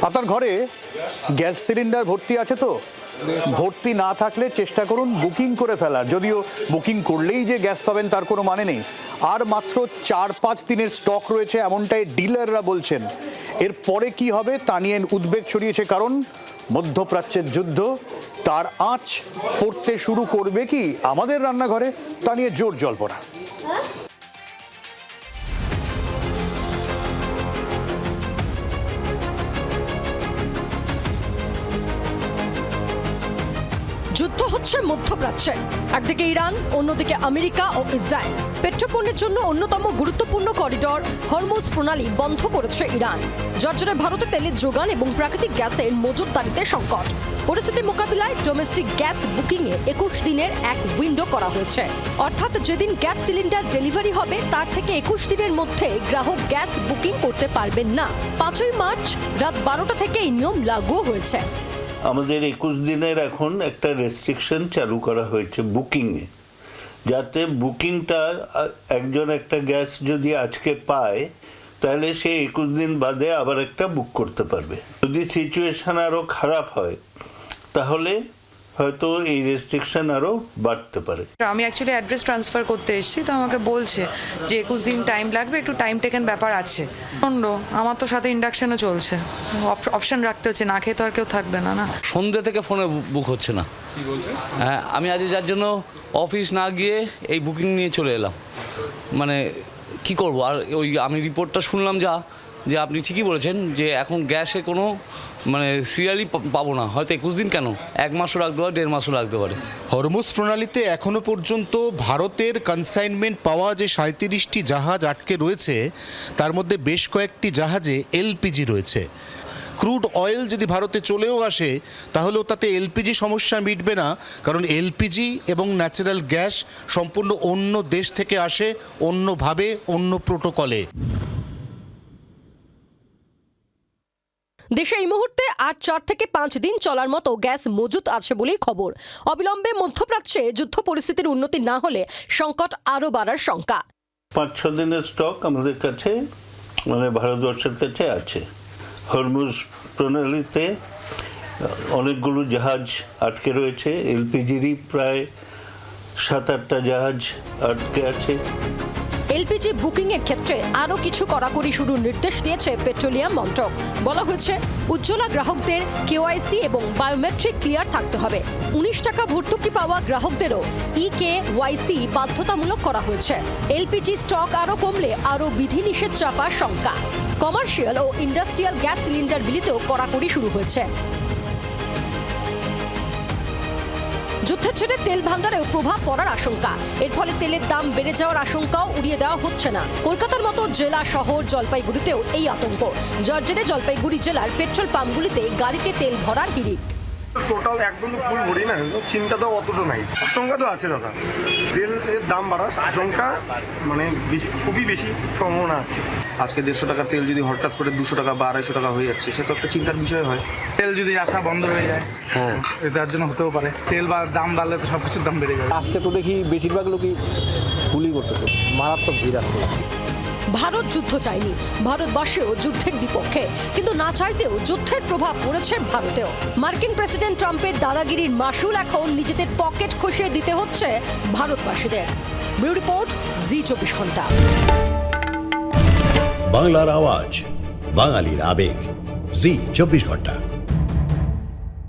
আপনার ঘরে gas cylinder ভর্তি আছে তো? ভর্তি না থাকলে চেষ্টা করুন বুকিং করে ফেলার। যদিও বুকিং করলেই যে গ্যাস পাবেন তার কোনো মানে নেই। আর মাত্র 4-5 দিনের স্টক রয়েছে এমনটাই ডিলাররা বলছেন। এরপরে কি হবে তা নিয়ে উদ্বেগ ছড়িয়েছে, কারণ মধ্যপ্রাচ্যের যুদ্ধ তার আঁচ পড়তে শুরু করবে কি আমাদের রান্নাঘরে তা নিয়ে জোর জল্পনা। যুদ্ধ হচ্ছে মধ্যপ্রাচ্যে, একদিকে ইরান, অন্যদিকে আমেরিকা ও ইসরায়েল। পেট্রোপণ্যের জন্য অন্যতম গুরুত্বপূর্ণ করিডর হরমুজ প্রণালী বন্ধ করেছে ইরান। জর্জরে ভারতে তেলের যোগান এবং প্রাকৃতিক গ্যাসের মজুতদারিতে সংকট। পরিস্থিতি মোকাবিলায় ডোমেস্টিক গ্যাস বুকিংয়ে 21 দিনের এক উইন্ডো করা হয়েছে। অর্থাৎ যেদিন গ্যাস সিলিন্ডার ডেলিভারি হবে তার থেকে 21 দিনের মধ্যে গ্রাহক গ্যাস বুকিং করতে পারবেন না। 5ই মার্চ রাত 12টা থেকে এই নিয়ম লাগু হয়েছে। আমাদের 21 দিনের এখন একটা রেস্ট্রিকশন চালু করা হয়েছে বুকিংয়ে, যাতে বুকিংটা একজন একটা গ্যাস যদি আজকে পায় তাহলে সে 21 দিন বাদে আবার একটা বুক করতে পারবে। যদি সিচুয়েশন আরও খারাপ হয় তাহলে হয়তো এই রেস্ট্রিকশন আরও বাড়তে পারে। আমি অ্যাকচুয়ালি অ্যাড্রেস ট্রান্সফার করতে এসেছি, তো আমাকে বলছে যে 21 দিন টাইম লাগবে, একটু টাইম টেকেন ব্যাপার আছে। আমার তো সাথে ইন্ডাকশনও চলছে, অপশন রাখতে হচ্ছে, না খেয়ে তো আর কেউ থাকবে না। সন্ধ্যে থেকে ফোনে বুক হচ্ছে না। হ্যাঁ, আমি আজ যার জন্য অফিস না গিয়ে এই বুকিং নিয়ে চলে এলাম। মানে কি করব আর ওই আমি রিপোর্টটা শুনলাম যে আপনি ঠিকই বলেছেন যে এখন গ্যাসে কোনো সিরিয়ালই পাবো না, হয়তো 21 দিন কেন 1 মাসও রাখতে পারে, 1.5 মাসও রাখতে পারে। হরমুজ প্রণালীতে এখনো পর্যন্ত ভারতের কনসাইনমেন্ট পাওয়া যে 37টি জাহাজ আটকে রয়েছে তার মধ্যে বেশ কয়েকটি জাহাজে এলপিজি রয়েছে। ক্রুড অয়েল যদি ভারতে চলেও আসে তাহলেও তাতে এলপিজি সমস্যা মিটবে না, কারণ এলপিজি এবং ন্যাচারাল গ্যাস সম্পূর্ণ অন্য দেশ থেকে আসে, অন্যভাবে, অন্য প্রোটোকলে। দেশে এই মুহূর্তে আর 4 থেকে 5 দিন চলার মতো গ্যাস মজুত আছে বলেই খবর। অবিলম্বে মধ্যপ্রাচ্যে যুদ্ধ পরিস্থিতির উন্নতি না হলে সংকট আরও বাড়ার শঙ্কা। 5-6 দিনের স্টক আমাদের কাছে ভারতবর্ষের কাছে আছে। হরমুজ প্রণালীতে অনেকগুলো জাহাজ আটকে রয়েছে, এলপিজিরই প্রায় 7-8টা জাহাজ আটকে আছে। এলপিজি বুকিং এর ক্ষেত্রে আরও কিছু কড়াকড়ি শুরুর নির্দেশ দিয়েছে পেট্রোলিয়াম মন্ত্রক। বলা হয়েছে উজ্জ্বলা গ্রাহকদের কেওয়াইসি এবং বায়োমেট্রিক ক্লিয়ার থাকতে হবে। 19 টাকা ভর্তুকি পাওয়া গ্রাহকদেরও ইকেওয়াইসি বাধ্যতামূলক করা হয়েছে। এলপিজি স্টক আরও কমলে আরও বিধিনিষেধ চাপার শঙ্কা। কমার্শিয়াল ও ইন্ডাস্ট্রিয়াল গ্যাস সিলিন্ডার বিলিতেও কড়াকড়ি শুরু হয়েছে। যুদ্ধের জেরে তেল ভান্ডারেও প্রভাব পড়ার আশঙ্কা। এর ফলে তেলের দাম বেড়ে যাওয়ার আশঙ্কাও উড়িয়ে দেওয়া হচ্ছে না। কলকাতার মতো জেলা শহর জলপাইগুড়িতেও এই আতঙ্ক। যার জেরে জলপাইগুড়ি জেলার পেট্রোল পাম্পগুলিতে গাড়িতে তেল ভরার ভিড়। টোটাল একদম ফুল ভরি না, চিন্তা তো অতটা নাই। আশঙ্কা তো আছে দাদা, তেলের দাম বাড়ার আশঙ্কা খুবই বেশি সম্ভাবনা আছে। আজকে 150 টাকার তেল যদি হঠাৎ করে 200 টাকা বা 250 টাকা হয়ে যাচ্ছে, সেটা একটা চিন্তার বিষয় হয়। তেল যদি আসা বন্ধ হয়ে যায়, এটার জন্য হতেও পারে। তেল বা দাম বাড়লে তো সবকিছুর দাম বেড়ে যাবে। আজকে তো দেখি বেশিরভাগ লোকই গুলি করতেছে, মারাত্মক ভিড় আসছে। ভারত যুদ্ধ চায়নি, ভারতবর্ষেও যুদ্ধের বিপক্ষে, কিন্তু না চাইতেও যুদ্ধের প্রভাব পড়েছে ভারতেও। মার্কিন প্রেসিডেন্ট ট্রাম্পের দাদাগিরির মাসুল এখন নিজেদের পকেট খসিয়ে দিতে হচ্ছে ভারতবাসীদের। ব্যুরো রিপোর্ট, জি 24 ঘন্টা। বাংলার আওয়াজ, বাঙালির আবেগ, জি 24 ঘন্টা।